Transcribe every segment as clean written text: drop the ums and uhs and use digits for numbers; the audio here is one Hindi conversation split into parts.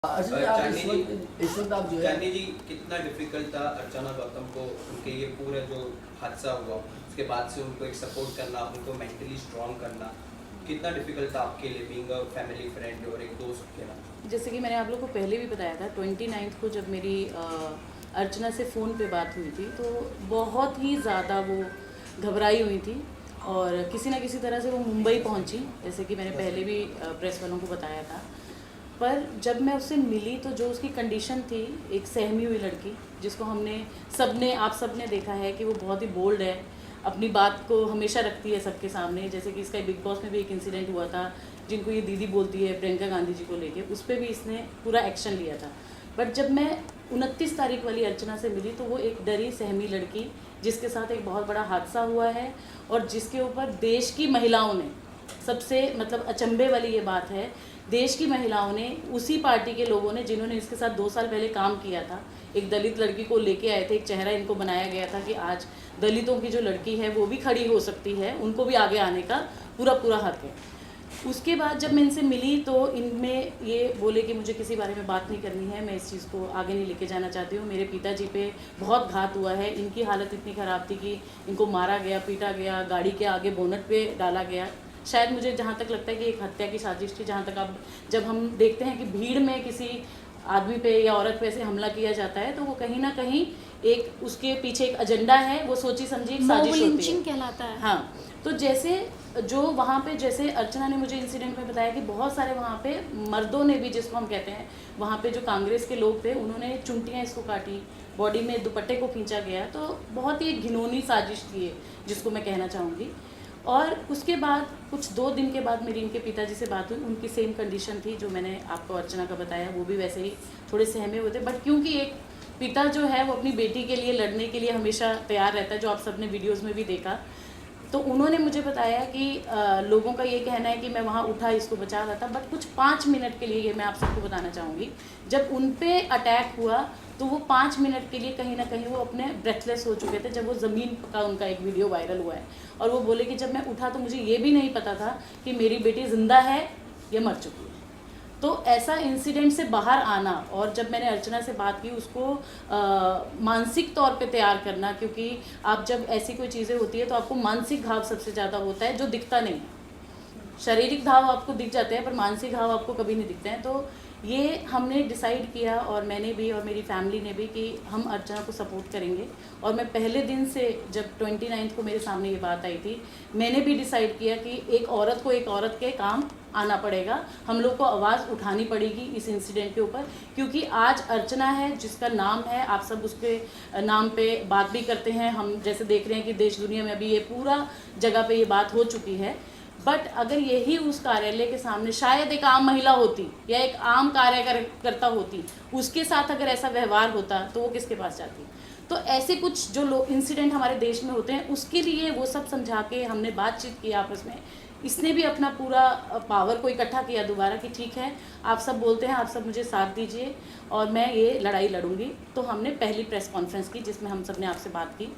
इस वक्त आप जो है चांदी जी, कितना डिफिकल्ट था अर्चना गौतम को उनके ये पूरा जो हादसा हुआ उसके बाद से उनको एक सपोर्ट करना, उनको मेंटली स्ट्रांग करना, कितना डिफिकल्ट था आपके लिए बीइंग अ फैमिली फ्रेंड और एक दोस्त के नाते? जैसे कि मैंने आप लोग को पहले भी बताया था 29 को जब मेरी अर्चना से फ़ोन पे बात हुई थी तो बहुत ही ज़्यादा वो घबराई हुई थी और किसी ना किसी तरह से वो मुंबई पहुंची, जैसे कि मैंने पहले भी प्रेस वालों को बताया था। पर जब मैं उससे मिली तो जो उसकी कंडीशन थी, एक सहमी हुई लड़की जिसको आप सबने देखा है कि वो बहुत ही बोल्ड है, अपनी बात को हमेशा रखती है सबके सामने। जैसे कि इसका बिग बॉस में भी एक इंसिडेंट हुआ था, जिनको ये दीदी बोलती है प्रियंका गांधी जी को लेके, उस पर भी इसने पूरा एक्शन लिया था। बट जब मैं 29 तारीख वाली अर्चना से मिली तो वो एक डरी सहमी लड़की जिसके साथ एक बहुत बड़ा हादसा हुआ है और जिसके ऊपर देश की महिलाओं ने, सबसे मतलब अचंभे वाली ये बात है, देश की महिलाओं ने, उसी पार्टी के लोगों ने जिन्होंने इसके साथ 2 साल पहले काम किया था, एक दलित लड़की को लेके आए थे, एक चेहरा इनको बनाया गया था कि आज दलितों की जो लड़की है वो भी खड़ी हो सकती है, उनको भी आगे आने का पूरा हक है। उसके बाद जब मैं इनसे मिली तो इनमें ये बोले कि मुझे किसी बारे में बात नहीं करनी है, मैं इस चीज़ को आगे नहीं लेके जाना चाहती हूँ, मेरे पिताजी पे बहुत घात हुआ है, इनकी हालत इतनी ख़राब थी कि इनको मारा गया, पीटा गया, गाड़ी के आगे बोनट पे डाला गया। शायद मुझे जहाँ तक लगता है कि एक हत्या की साजिश थी। जहाँ तक अब जब हम देखते हैं कि भीड़ में किसी आदमी पे या औरत पे ऐसे हमला किया जाता है तो वो कहीं ना कहीं एक उसके पीछे एक एजेंडा है, वो सोची समझी एक साजिश होती है, कहलाता है। हाँ, तो जैसे जो वहाँ पे, जैसे अर्चना ने मुझे इंसिडेंट में बताया कि बहुत सारे वहाँ पे मर्दों ने भी, जिसको हम कहते हैं, वहाँ पे जो कांग्रेस के लोग थे उन्होंने चुंटियाँ इसको काटी, बॉडी में दुपट्टे को खींचा गया, तो बहुत ही एक घिनौनी साजिश थी ये, जिसको मैं कहना चाहूँगी। और उसके बाद कुछ 2 दिन के बाद मेरी इनके पिताजी से बात हुई, उनकी सेम कंडीशन थी जो मैंने आपको अर्चना का बताया, वो भी वैसे ही थोड़े सहमे हुए थे। बट क्योंकि एक पिता जो है वो अपनी बेटी के लिए लड़ने के लिए हमेशा तैयार रहता है, जो आप सबने वीडियोज़ में भी देखा, तो उन्होंने मुझे बताया कि लोगों का ये कहना है कि मैं वहाँ उठा, इसको बचा रहा था, बट कुछ 5 मिनट के लिए, ये मैं आप सबको बताना चाहूँगी, जब उन पे अटैक हुआ तो वो 5 मिनट के लिए कहीं ना कहीं वो अपने ब्रेथलेस हो चुके थे। जब वो ज़मीन का उनका एक वीडियो वायरल हुआ है और वो बोले कि जब मैं उठा तो मुझे ये भी नहीं पता था कि मेरी बेटी ज़िंदा है या मर चुकी है। तो ऐसा इंसिडेंट से बाहर आना, और जब मैंने अर्चना से बात की उसको मानसिक तौर पे तैयार करना, क्योंकि आप जब ऐसी कोई चीज़ें होती है तो आपको मानसिक घाव सबसे ज़्यादा होता है जो दिखता नहीं है। शारीरिक घाव आपको दिख जाते हैं पर मानसिक घाव आपको कभी नहीं दिखते हैं। तो ये हमने डिसाइड किया, और मैंने भी और मेरी फैमिली ने भी, कि हम अर्चना को सपोर्ट करेंगे। और मैं पहले दिन से, जब 29 को मेरे सामने ये बात आई थी, मैंने भी डिसाइड किया कि एक औरत को एक औरत के काम आना पड़ेगा, हम लोग को आवाज़ उठानी पड़ेगी इस इंसिडेंट के ऊपर, क्योंकि आज अर्चना है जिसका नाम है, आप सब उसके नाम पे बात भी करते हैं, हम जैसे देख रहे हैं कि देश दुनिया में अभी ये पूरा जगह पे ये बात हो चुकी है। बट अगर यही उस कार्यालय के सामने शायद एक आम महिला होती या एक आम कार्यकर्ता होती, उसके साथ अगर ऐसा व्यवहार होता तो वो किसके पास जाती? तो ऐसे कुछ जो इंसिडेंट हमारे देश में होते हैं, उसके लिए वो सब समझा के हमने बातचीत की आपस में। इसने भी अपना पूरा पावर को इकट्ठा किया दोबारा कि ठीक है, आप सब बोलते हैं, आप सब मुझे साथ दीजिए और मैं ये लड़ाई लड़ूंगी। तो हमने पहली प्रेस कॉन्फ्रेंस की जिसमें हम सब ने आपसे बात की।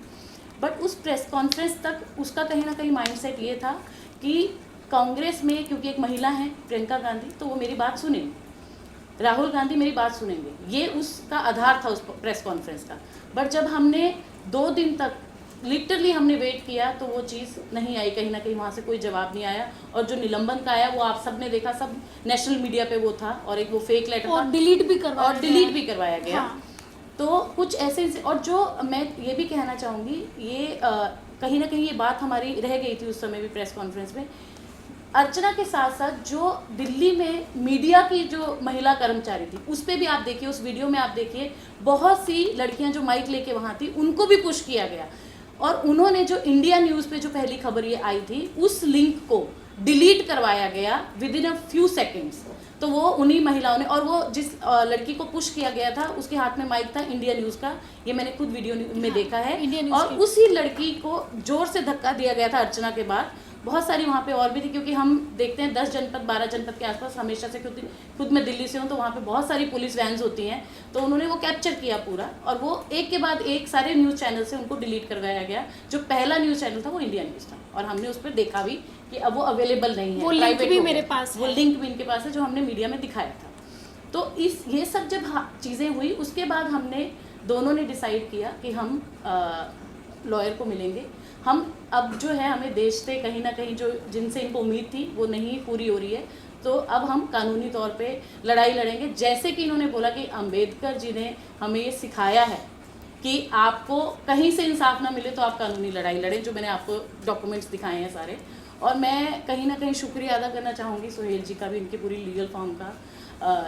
बट उस प्रेस कॉन्फ्रेंस तक उसका कहीं ना कहीं माइंडसेट ये था कि कांग्रेस में, क्योंकि एक महिला है प्रियंका गांधी, तो वो मेरी बात सुनेंगे, राहुल गांधी मेरी बात सुनेंगे, ये उसका आधार था उस प्रेस कॉन्फ्रेंस का। बट जब हमने 2 दिन तक लिटरली हमने वेट किया तो वो चीज़ नहीं आई, कहीं ना कहीं वहाँ से कोई जवाब नहीं आया। और जो निलंबन का आया वो आप सब ने देखा, सब नेशनल मीडिया पे वो था, और एक वो फेक लेटर और था, डिलीट भी करवाया गया। हाँ। तो कुछ ऐसे, और जो मैं ये भी कहना चाहूँगी, ये कहीं ना कहीं ये बात हमारी रह गई थी उस समय भी प्रेस कॉन्फ्रेंस में। अर्चना के साथ साथ जो दिल्ली में मीडिया की जो महिला कर्मचारी थी, उस पर भी आप देखिए, उस वीडियो में आप देखिए, बहुत सी लड़कियां जो माइक लेके वहाँ थी उनको भी पुश किया गया। और उन्होंने जो इंडिया न्यूज़ पे जो पहली खबर ये आई थी, उस लिंक को डिलीट करवाया गया with in a few seconds. तो वो उन्हीं महिलाओं ने, और वो जिस लड़की को पुश किया गया था उसके हाथ में माइक था इंडिया न्यूज़ का, ये मैंने खुद वीडियो में देखा है। और उसी लड़की को जोर से धक्का दिया गया था अर्चना के बाद। बहुत सारी वहाँ पे और भी थी, क्योंकि हम देखते हैं 10 जनपद 12 जनपद के आसपास हमेशा से, क्योंकि खुद मैं दिल्ली से हूँ, तो वहाँ पे बहुत सारी पुलिस वैन्स होती हैं। तो उन्होंने वो कैप्चर किया पूरा, और वो एक के बाद एक सारे न्यूज़ चैनल से उनको डिलीट करवाया गया। जो पहला न्यूज़ चैनल था वो इंडिया न्यूज़ था, और हमने उस पर देखा भी कि अब वो अवेलेबल नहीं है, वो लिंक भी मेरे पास है, वो लिंक भी इनके पास है जो हमने मीडिया में दिखाया था। तो ये सब जब चीज़ें हुई उसके बाद हमने दोनों ने डिसाइड किया कि हम लॉयर को मिलेंगे। हम अब जो है हमें देश से कहीं ना कहीं जो जिनसे इनको उम्मीद थी वो नहीं पूरी हो रही है, तो अब हम कानूनी तौर पे लड़ाई लड़ेंगे। जैसे कि इन्होंने बोला कि अंबेडकर जी ने हमें ये सिखाया है कि आपको कहीं से इंसाफ ना मिले तो आप कानूनी लड़ाई लड़ें, जो मैंने आपको डॉक्यूमेंट्स दिखाए हैं सारे। और मैं कहीं ना कहीं शुक्रिया अदा करना चाहूँगी सोहेल जी का भी, इनकी पूरी लीगल फॉर्म का,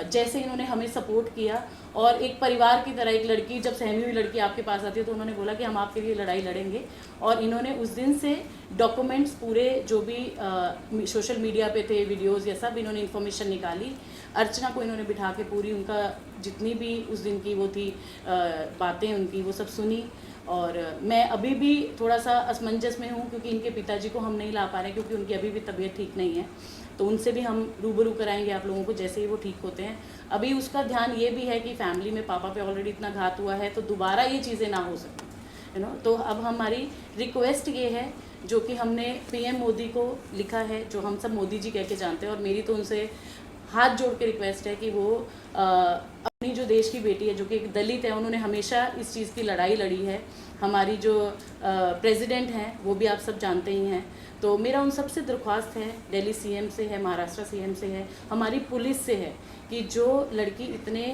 जैसे इन्होंने हमें सपोर्ट किया। और एक परिवार की तरह, एक लड़की जब सहमी हुई लड़की आपके पास आती है तो उन्होंने बोला कि हम आपके लिए लड़ाई लड़ेंगे। और इन्होंने उस दिन से डॉक्यूमेंट्स पूरे जो भी सोशल मीडिया पे थे, वीडियोस, ये सब इन्होंने इन्फॉर्मेशन निकाली। अर्चना को इन्होंने बिठा के पूरी उनका जितनी भी उस दिन की वो थी बातें उनकी, वो सब सुनी। और मैं अभी भी थोड़ा सा असमंजस में हूँ क्योंकि इनके पिताजी को हम नहीं ला पा रहे क्योंकि उनकी अभी भी तबीयत ठीक नहीं है। तो उनसे भी हम रूबरू कराएंगे आप लोगों को जैसे ही वो ठीक होते हैं। अभी उसका ध्यान ये भी है कि फैमिली में पापा पे ऑलरेडी इतना घात हुआ है तो दोबारा ये चीज़ें ना हो सकें, तो अब हमारी रिक्वेस्ट ये है जो कि हमने पीएम मोदी को लिखा है, जो हम सब मोदी जी कह के जानते हैं, और मेरी तो उनसे हाथ जोड़ के रिक्वेस्ट है कि वो अपनी जो देश की बेटी है जो कि एक दलित है, उन्होंने हमेशा इस चीज़ की लड़ाई लड़ी है। हमारी जो प्रेसिडेंट हैं वो भी आप सब जानते ही हैं। तो मेरा उन सबसे दरख्वास्त है, दिल्ली सीएम से है, महाराष्ट्र सीएम से है, हमारी पुलिस से है कि जो लड़की इतने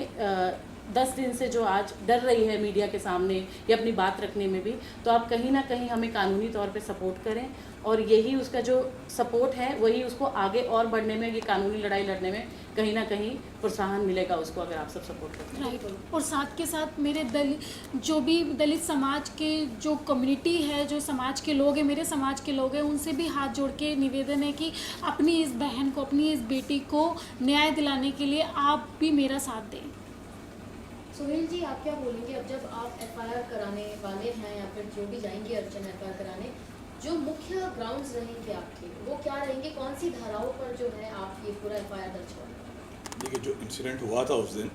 10 दिन से जो आज डर रही है मीडिया के सामने या अपनी बात रखने में भी, तो आप कहीं ना कहीं हमें कानूनी तौर पे सपोर्ट करें। और यही उसका जो सपोर्ट है वही उसको आगे और बढ़ने में, ये कानूनी लड़ाई लड़ने में कहीं ना कहीं प्रोत्साहन मिलेगा उसको, अगर आप सब सपोर्ट करते हैं। राइट। और साथ के साथ मेरे जो भी दलित समाज के जो कम्युनिटी है, जो समाज के लोग हैं, मेरे समाज के लोग हैं, उनसे भी हाथ जोड़ के निवेदन है कि अपनी इस बहन को, अपनी इस बेटी को न्याय दिलाने के लिए आप भी मेरा साथ दें। सोहेल जी, आप क्या बोलेंगे अब जब आप एफआईआर कराने वाले हैं या फिर जो भी जाएंगे अर्चना एफआईआर कराने, जो मुख्य ग्राउंड्स रहेंगे आपके वो क्या रहेंगे? कौन सी धाराओं पर जो है आप ये पूरा एफआईआर दर्ज करेंगे? देखिए, जो इंसिडेंट हुआ था उस दिन,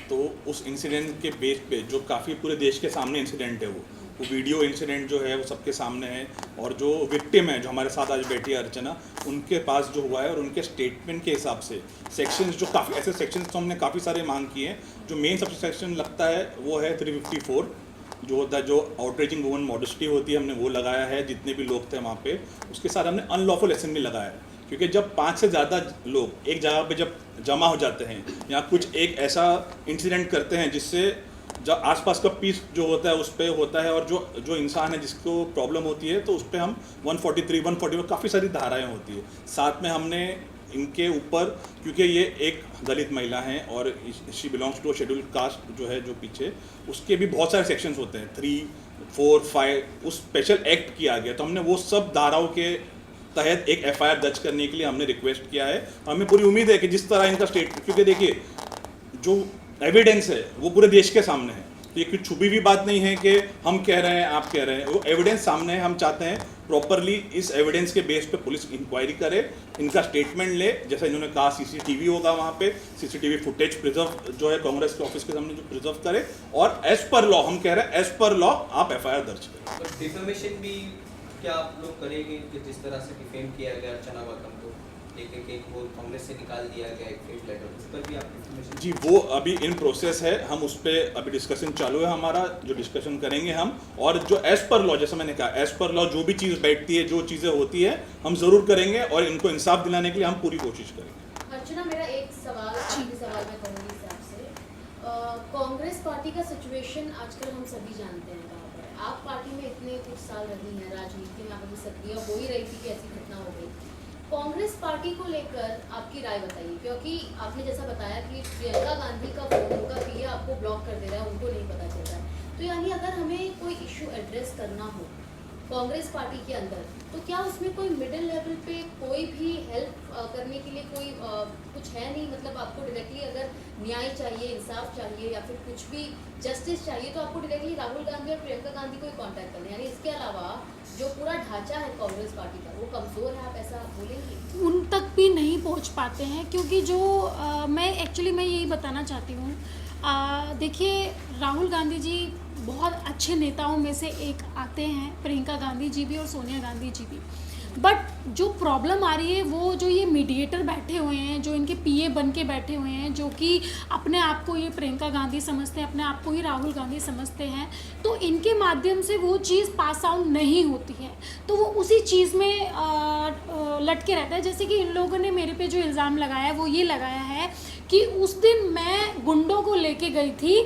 तो उस इंसिडेंट के बेस पे जो काफ़ी पूरे देश के सामने इंसिडेंट है, वो वीडियो इंसिडेंट जो है वो सबके सामने है। और जो विक्टिम है जो हमारे साथ आज बैठी है अर्चना, उनके पास जो हुआ है और उनके स्टेटमेंट के हिसाब से सेक्शंस, जो काफ़ी ऐसे सेक्शंस तो हमने काफ़ी सारे मांग किए हैं। जो मेन सबसे सेक्शन लगता है वो है 354 जो होता है, जो आउटरीचिंग वुमन मॉडेस्टी होती है, हमने वो लगाया है। जितने भी लोग थे वहाँ पे, उसके साथ हमने अनलॉफुल असेंबली लगाया है, क्योंकि जब 5 से ज़्यादा लोग एक जगह पे जब जमा हो जाते हैं या कुछ एक ऐसा इंसिडेंट करते हैं जिससे जब आसपास का पीस जो होता है उस पर होता है, और जो इंसान है जिसको प्रॉब्लम होती है, तो उस पर हम 143, 141 काफ़ी सारी धाराएं होती है। साथ में हमने इनके ऊपर, क्योंकि ये एक दलित महिला हैं और she belongs to schedule caste जो है जो पीछे, उसके भी बहुत सारे सेक्शंस होते हैं, 3, 4, 5, उस स्पेशल एक्ट किया गया। तो हमने वो सब धाराओं के तहत एक एफआईआर दर्ज करने के लिए हमने रिक्वेस्ट किया है। हमें पूरी उम्मीद है कि जिस तरह इनका स्टेट, क्योंकि देखिए जो एविडेंस है वो पूरे देश के सामने है, तो ये कुछ छुपी हुई बात नहीं है कि हम कह रहे हैं आप कह रहे हैं, वो एविडेंस सामने है। हम चाहते हैं प्रॉपरली इस एविडेंस के बेस पे पुलिस इंक्वायरी करे, इनका स्टेटमेंट ले। जैसा इन्होंने कहा सीसीटीवी होगा वहाँ पे, सीसीटीवी फुटेज प्रिजर्व जो है कांग्रेस के ऑफिस के सामने जो प्रिजर्व करे, और एज पर लॉ, हम कह रहे हैं एज पर लॉ आप एफआईआर दर्ज करें। और डिफेमेशन भी क्या आप लोग करेंगे कि जिस तरह से डिफेम किया गया अर्चना गौतम को, एक वो कांग्रेस से निकाल दिया गया एक फेक लेटर, उस पर भी आप डिफेमेशन? जी, वो अभी इन प्रोसेस है, हम उस पर अभी डिस्कशन चालू है हमारा, जो डिस्कशन करेंगे हम। और जो एज पर लॉ, जैसे मैंने कहा, एज पर लॉ जो भी चीज़ बैठती है, जो चीज़ें होती है, हम ज़रूर करेंगे और इनको इंसाफ दिलाने के लिए हम पूरी कोशिश करेंगे। अर्चना, मेरा एक सवाल, आखिरी सवाल मैं कहूँगी इस आपसे। कांग्रेस पार्टी का सिचुएशन आजकल हम सभी जानते हैं कहाँ पर है। आप पार्टी में इतने कुछ साल रही हैं, राजनीति में आप अभी सक्रिय हो ही रही थी कि ऐसी घटना हो गई। कांग्रेस पार्टी को लेकर आपकी राय बताइए, क्योंकि आपने जैसा बताया कि प्रियंका गांधी का फोन, उनका पीए आपको ब्लॉक कर दे रहा है, उनको नहीं पता चल रहा है। तो यानी अगर हमें कोई इशू एड्रेस करना हो कांग्रेस पार्टी के अंदर, तो क्या उसमें कोई मिडिल लेवल पे कोई भी हेल्प करने के लिए कोई कुछ है नहीं? मतलब आपको डायरेक्टली अगर न्याय चाहिए, इंसाफ चाहिए या फिर कुछ भी जस्टिस चाहिए, तो आपको डायरेक्टली राहुल गांधी और प्रियंका गांधी को ही कॉन्टैक्ट करना है। यानी इसके अलावा जो पूरा ढांचा है कांग्रेस पार्टी का वो कमज़ोर है, आप ऐसा बोलेंगे? उन तक भी नहीं पहुंच पाते हैं, क्योंकि जो मैं यही बताना चाहती हूँ। देखिए, राहुल गांधी जी बहुत अच्छे नेताओं में से एक आते हैं, प्रियंका गांधी जी भी और सोनिया गांधी जी भी। बट जो प्रॉब्लम आ रही है वो जो ये मीडिएटर बैठे हुए हैं, जो इनके पीए बन के बैठे हुए हैं, जो कि अपने आप को ये प्रियंका गांधी समझते हैं, अपने आप को ही राहुल गांधी समझते हैं, तो इनके माध्यम से वो चीज़ पास आउट नहीं होती है, तो वो उसी चीज़ में लटके रहता है। जैसे कि इन लोगों ने मेरे पे जो इल्ज़ाम लगाया है वो ये लगाया है कि उस दिन मैं गुंडों को लेके गई थी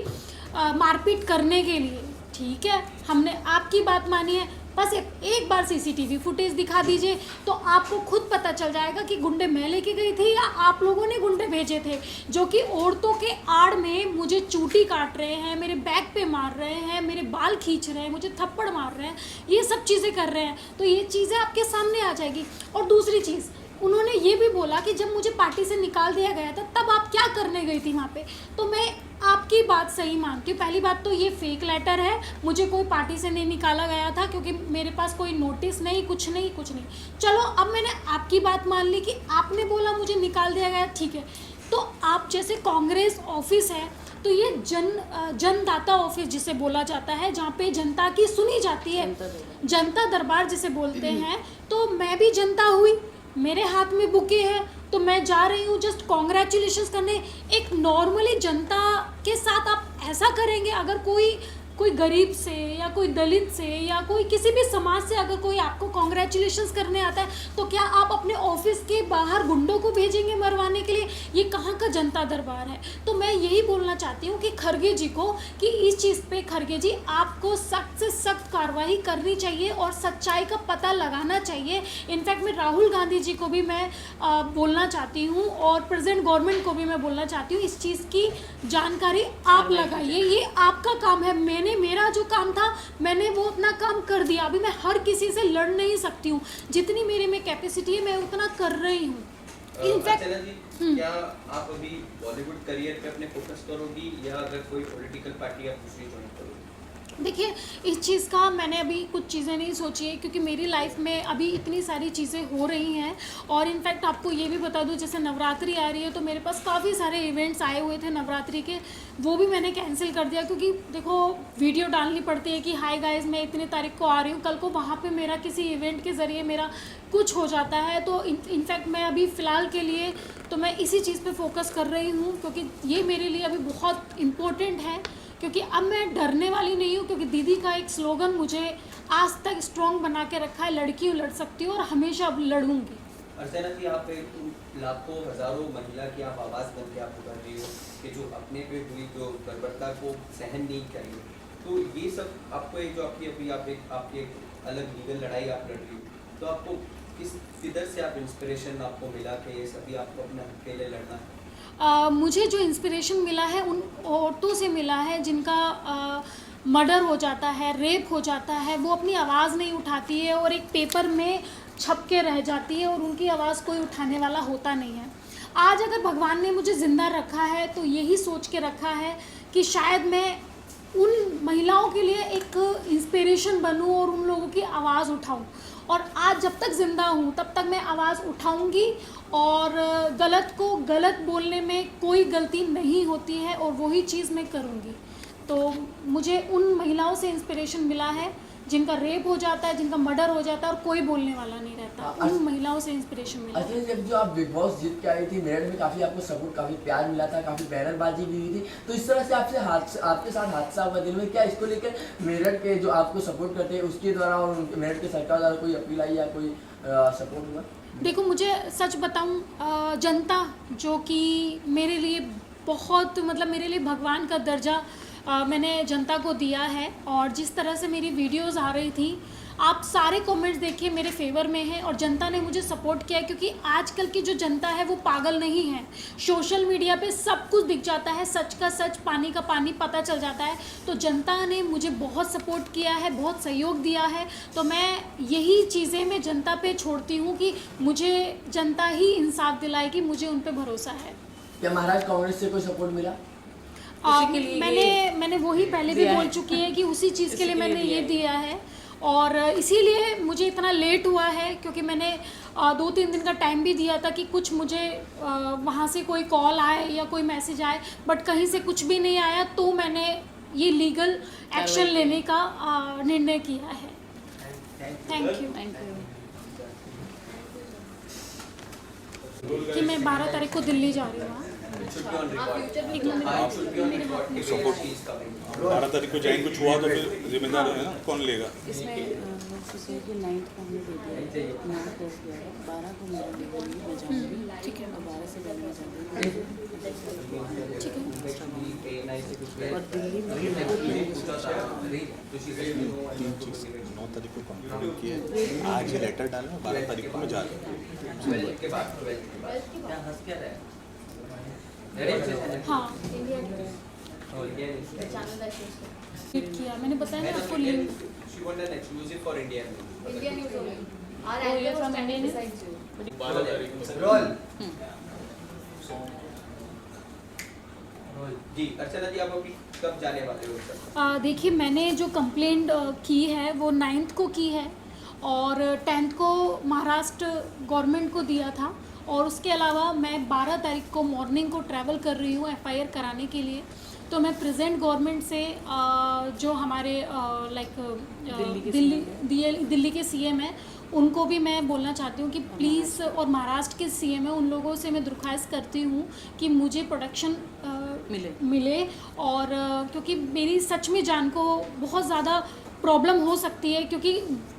मारपीट करने के लिए। ठीक है, हमने आपकी बात मानी है, बस एक बार सीसीटीवी फुटेज दिखा दीजिए तो आपको खुद पता चल जाएगा कि गुंडे मैं लेके गई थी या आप लोगों ने गुंडे भेजे थे, जो कि औरतों के आड़ में मुझे चूटी काट रहे हैं, मेरे बैक पे मार रहे हैं, मेरे बाल खींच रहे हैं, मुझे थप्पड़ मार रहे हैं, ये सब चीज़ें कर रहे हैं। तो ये चीज़ें आपके सामने आ जाएगी। और दूसरी चीज़, उन्होंने ये भी बोला कि जब मुझे पार्टी से निकाल दिया गया था तब आप क्या करने गई थी वहाँ पे। तो मैं आपकी बात सही मानती हूँ। पहली बात तो ये फेक लेटर है, मुझे कोई पार्टी से नहीं निकाला गया था, क्योंकि मेरे पास कोई नोटिस नहीं, कुछ नहीं। चलो, अब मैंने आपकी बात मान ली कि आपने बोला मुझे निकाल दिया गया, ठीक है। तो आप जैसे कांग्रेस ऑफिस है, तो ये जनदाता ऑफिस जिसे बोला जाता है, जहाँ पे जनता की सुनी जाती है, जनता दरबार जिसे बोलते हैं। तो मैं भी जनता हुई, मेरे हाथ में बुके है, तो मैं जा रही हूँ जस्ट कॉन्ग्रेचुलेशंस करने। एक नॉर्मली जनता के साथ आप ऐसा करेंगे? अगर कोई गरीब से या कोई दलित से या कोई किसी भी समाज से अगर कोई आपको कॉन्ग्रेचुलेशंस करने आता है, तो क्या आप अपने ऑफिस के बाहर गुंडों को भेजेंगे मरवाने के लिए? ये कहाँ का जनता दरबार है? तो मैं यही बोलना चाहती हूँ कि खड़गे जी को, कि इस चीज़ पे खड़गे जी आपको सख्त से सख्त कार्रवाई करनी चाहिए और सच्चाई का पता लगाना चाहिए। इनफैक्ट मैं राहुल गांधी जी को भी मैं बोलना चाहती हूँ और प्रेजेंट गवर्नमेंट को भी मैं बोलना चाहती हूँ, इस चीज़ की जानकारी आप लगाइए, ये आपका काम है। मेरा जो काम था मैंने वो अपना काम कर दिया। अभी मैं हर किसी से लड़ नहीं सकती हूँ, जितनी मेरे में कैपेसिटी है मैं उतना कर रही हूँ। इनफैक्ट क्या आप अभी बॉलीवुड करियर पे अपने फोकस करोगी या अगर कोई पॉलिटिकल पार्टी आप दूसरी ज्वाइन करोगी? देखिए, इस चीज़ का मैंने अभी कुछ चीज़ें नहीं सोची है, क्योंकि मेरी लाइफ में अभी इतनी सारी चीज़ें हो रही हैं। और इनफैक्ट आपको ये भी बता दूं, जैसे नवरात्रि आ रही है, तो मेरे पास काफ़ी सारे इवेंट्स आए हुए थे नवरात्रि के, वो भी मैंने कैंसिल कर दिया, क्योंकि देखो वीडियो डालनी पड़ती है कि हाय गाइस मैं इतनी तारीख को आ रही हूँ, कल को वहाँ पर मेरा किसी इवेंट के ज़रिए मेरा कुछ हो जाता है। तो इनफैक्ट मैं अभी फ़िलहाल के लिए तो मैं इसी चीज़ पर फोकस कर रही हूँ, क्योंकि ये मेरे लिए अभी बहुत इम्पोर्टेंट है। क्योंकि अब मैं डरने वाली नहीं हूँ, क्योंकि दीदी का एक स्लोगन मुझे आज तक स्ट्रॉन्ग बना के रखा है, लड़की हूँ, लड़ सकती हूँ और हमेशा अब लड़ूंगी। अर्चना जी, आप एक लाखों हजारों महिला की आप आवाज़ बन के आप उभर रही हो कि जो अपने पे हुई जो बर्बरता को सहन नहीं करी, तो ये सब आपको एक जो आपकी एक अलग लीगल लड़ाई आप लड़ रही हो, तो आपको किधर से आप इंस्पिरेशन आपको मिला कि ये सभी आपको अपने हक के लिए लड़ना है? मुझे जो इंस्पिरेशन मिला है उन औरतों से मिला है जिनका मर्डर हो जाता है, रेप हो जाता है, वो अपनी आवाज़ नहीं उठाती है और एक पेपर में छप के रह जाती है और उनकी आवाज़ कोई उठाने वाला होता नहीं है। आज अगर भगवान ने मुझे ज़िंदा रखा है तो यही सोच के रखा है कि शायद मैं उन महिलाओं के लिए एक इंस्पिरेशन बनूं और उन लोगों की आवाज़ उठाऊं। और आज जब तक ज़िंदा हूँ तब तक मैं आवाज़ उठाऊंगी और गलत को गलत बोलने में कोई गलती नहीं होती है और वही चीज़ मैं करूँगी। तो मुझे उन महिलाओं से इंस्पिरेशन मिला है जिनका रेप हो जाता है, जिनका मर्डर हो जाता है और कोई बोलने वाला नहीं रहता, उन महिलाओं से इंस्पिरेशन मिला। अच्छा, जब जो आप बिग बॉस जीत के आई थी, मेरठ में काफ़ी आपको सपोर्ट, काफ़ी प्यार मिला था, काफ़ी बैनरबाजी भी हुई थी, तो इस तरह से आपके साथ हादसा हुआ दिल में, क्या इसको लेकर मेरठ के जो आपको सपोर्ट करते हैं उसके द्वारा और मेरठ के सरकार द्वारा कोई अपील आई या कोई सपोर्ट हुआ? देखो, मुझे सच बताऊं, जनता जो कि मेरे लिए बहुत मतलब मेरे लिए भगवान का दर्जा मैंने जनता को दिया है। और जिस तरह से मेरी वीडियोस आ रही थी, आप सारे कमेंट्स देखिए मेरे फेवर में हैं और जनता ने मुझे सपोर्ट किया, क्योंकि आजकल की जो जनता है वो पागल नहीं है। सोशल मीडिया पे सब कुछ दिख जाता है, सच का सच, पानी का पानी पता चल जाता है। तो जनता ने मुझे बहुत सपोर्ट किया है, बहुत सहयोग दिया है। तो मैं यही चीज़ें मैं जनता पे छोड़ती हूँ कि मुझे जनता ही इंसाफ दिलाएगी, मुझे उन पर भरोसा है। क्या महाराज कांग्रेस से कोई सपोर्ट मिला? मैंने वही पहले भी बोल चुकी है कि उसी चीज़ के लिए मैंने ये दिया है और इसीलिए मुझे इतना लेट हुआ है, क्योंकि मैंने 2-3 दिन का टाइम भी दिया था कि कुछ मुझे वहाँ से कोई कॉल आए या कोई मैसेज आए, बट कहीं से कुछ भी नहीं आया। तो मैंने ये लीगल एक्शन लेने का निर्णय किया है। Thank you. कि मैं 12 तारीख को दिल्ली जा रही हूँ। should be on आप record. फ्यूचर में आप should be on record कि Support. she is coming. 12 तारीख को जाएंगे, कुछ हुआ तो फिर जिम्मेदार है ना, कौन लेगा? इसमें जैसे कि 9th को हमने दे दिया है, 9 को 12 को मेरा लेगी, मैं जाऊँगी, ठीक है। और 12 से पहले मैं जाऊँगी। ठीक है। और दिल्ली में तो she said no, I तीन want to cheese do it. 9 तारीख को कंफर्म किया, आज ये लेटर डाला, 12 तारीख को मैं जा रहा हूँ। 12th के बाद 12th के बाद हाँ इंडिया चैनल का शो ट्वीट किया मैंने, बताया ना आपको link. she want an exclusive for India. India news होगी और Oh, you're anchor from from India? India रोल जी। अर्चना जी, आप अभी कब जाने वाले हो सर? देखिए मैंने जो कंप्लेंट की है वो 9th को की है और 10th को महाराष्ट्र गवर्नमेंट को दिया था, और उसके अलावा मैं 12 तारीख को मॉर्निंग को ट्रैवल कर रही हूँ FIR कराने के लिए। तो मैं प्रेजेंट गवर्नमेंट से जो हमारे दिल्ली के CM हैं उनको भी मैं बोलना चाहती हूँ कि प्लीज़, और महाराष्ट्र के CM हैं उन लोगों से मैं दरख्वास्त करती हूँ कि मुझे प्रोटेक्शन मिले और क्योंकि मेरी सच में जान को बहुत ज़्यादा प्रॉब्लम हो सकती है, क्योंकि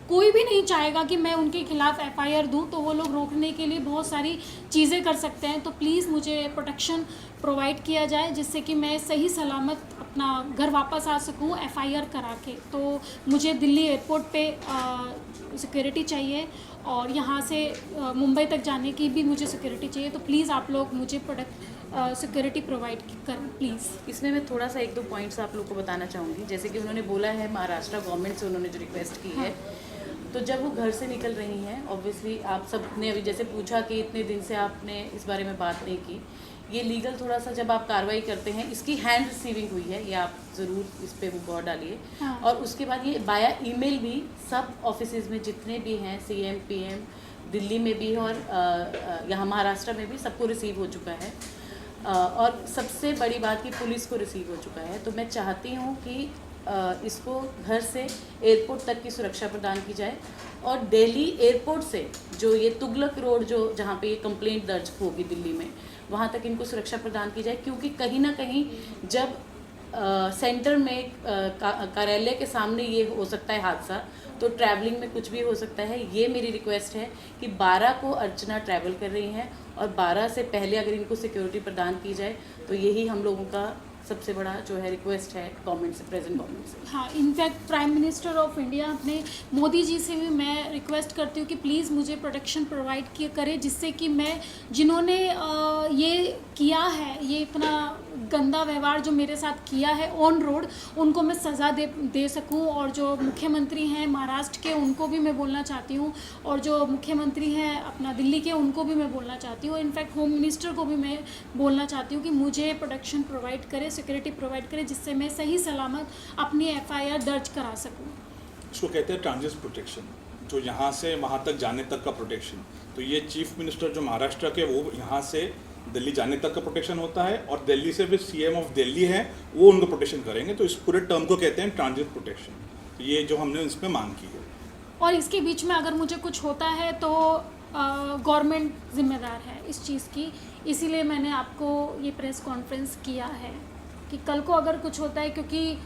कोई भी नहीं चाहेगा कि मैं उनके खिलाफ़ FIR दूं, तो वो लोग रोकने के लिए बहुत सारी चीज़ें कर सकते हैं। तो प्लीज़ मुझे प्रोटेक्शन प्रोवाइड किया जाए जिससे कि मैं सही सलामत अपना घर वापस आ सकूं FIR करा के। तो मुझे दिल्ली एयरपोर्ट पे सिक्योरिटी चाहिए और यहाँ से मुंबई तक जाने की भी मुझे सिक्योरिटी चाहिए। तो प्लीज़ आप लोग मुझे सिक्योरिटी प्रोवाइड करें प्लीज़। इसमें मैं थोड़ा सा 1-2 पॉइंट्स आप लोग को बताना चाहूँगी। जैसे कि उन्होंने बोला है महाराष्ट्र गवर्नमेंट से उन्होंने जो रिक्वेस्ट की है, तो जब वो घर से निकल रही हैं, ऑब्वियसली आप सब ने अभी जैसे पूछा कि इतने दिन से आपने इस बारे में बात नहीं की, ये लीगल थोड़ा सा जब आप कार्रवाई करते हैं, इसकी हैंड रिसीविंग हुई है, ये आप ज़रूर इस पे वो गौर डालिए। हाँ। और उसके बाद ये बाया ईमेल भी सब ऑफिसेज में जितने भी हैं, CM PM दिल्ली में भी और यहाँ महाराष्ट्र में भी सबको रिसीव हो चुका है। और सबसे बड़ी बात कि पुलिस को रिसीव हो चुका है। तो मैं चाहती हूँ कि इसको घर से एयरपोर्ट तक की सुरक्षा प्रदान की जाए और दिल्ली एयरपोर्ट से जो ये तुगलक रोड जो जहाँ पे ये कंप्लेंट दर्ज होगी दिल्ली में, वहाँ तक इनको सुरक्षा प्रदान की जाए, क्योंकि कहीं ना कहीं जब सेंटर में कार्यालय के सामने ये हो सकता है हादसा, तो ट्रैवलिंग में कुछ भी हो सकता है। ये मेरी रिक्वेस्ट है कि 12 को अर्चना ट्रैवल कर रही हैं और 12 से पहले अगर इनको सिक्योरिटी प्रदान की जाए तो यही हम लोगों का सबसे बड़ा जो है रिक्वेस्ट है गवर्नमेंट से, प्रेजेंट गवर्नमेंट से। हाँ, in fact prime minister of India अपने मोदी जी से भी मैं रिक्वेस्ट करती हूँ कि प्लीज़ मुझे प्रोटेक्शन प्रोवाइड करें, जिससे कि मैं जिन्होंने ये किया है, ये इतना गंदा व्यवहार जो मेरे साथ किया है ऑन रोड, उनको मैं सज़ा दे सकूं। और जो मुख्यमंत्री हैं महाराष्ट्र के उनको भी मैं बोलना चाहती हूँ, और जो मुख्यमंत्री हैं अपना दिल्ली के उनको भी मैं बोलना चाहती हूँ। इनफैक्ट होम मिनिस्टर को भी मैं बोलना चाहती हूँ कि मुझे प्रोटेक्शन प्रोवाइड करे, सिक्योरिटी प्रोवाइड करे, जिससे मैं सही सलामत अपनी FIR दर्ज करा सकूँ। इसको कहते हैं ट्रांजिट प्रोटेक्शन, जो यहाँ से वहाँ तक जाने तक का प्रोटेक्शन। तो ये चीफ मिनिस्टर जो महाराष्ट्र के, वो यहाँ से दिल्ली जाने तक का प्रोटेक्शन होता है, और दिल्ली से भी CM ऑफ दिल्ली है वो उनको प्रोटेक्शन करेंगे। तो इस पूरे टर्म को कहते हैं ट्रांजिट प्रोटेक्शन। तो ये जो हमने इसमें मांग की है। और इसके बीच में अगर मुझे कुछ होता है तो गवर्नमेंट जिम्मेदार है इस चीज़ की, इसीलिए मैंने आपको ये प्रेस कॉन्फ्रेंस किया है कि कल को अगर कुछ होता है, क्योंकि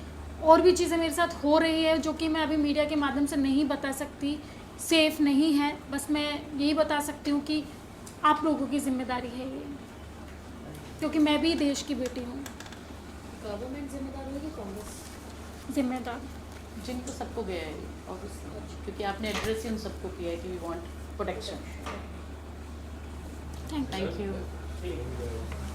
और भी चीज़ें मेरे साथ हो रही है जो कि मैं अभी मीडिया के माध्यम से नहीं बता सकती, सेफ़ नहीं है। बस मैं यही बता सकती हूँ कि आप लोगों की जिम्मेदारी है ये, क्योंकि मैं भी देश की बेटी हूँ। गवर्नमेंट जिम्मेदार होगी, कांग्रेस जिम्मेदार जिनको सबको गया है ऑब्वियसली, क्योंकि आपने एड्रेस ही उन सबको किया है कि we want protection. Thank you. Thank you.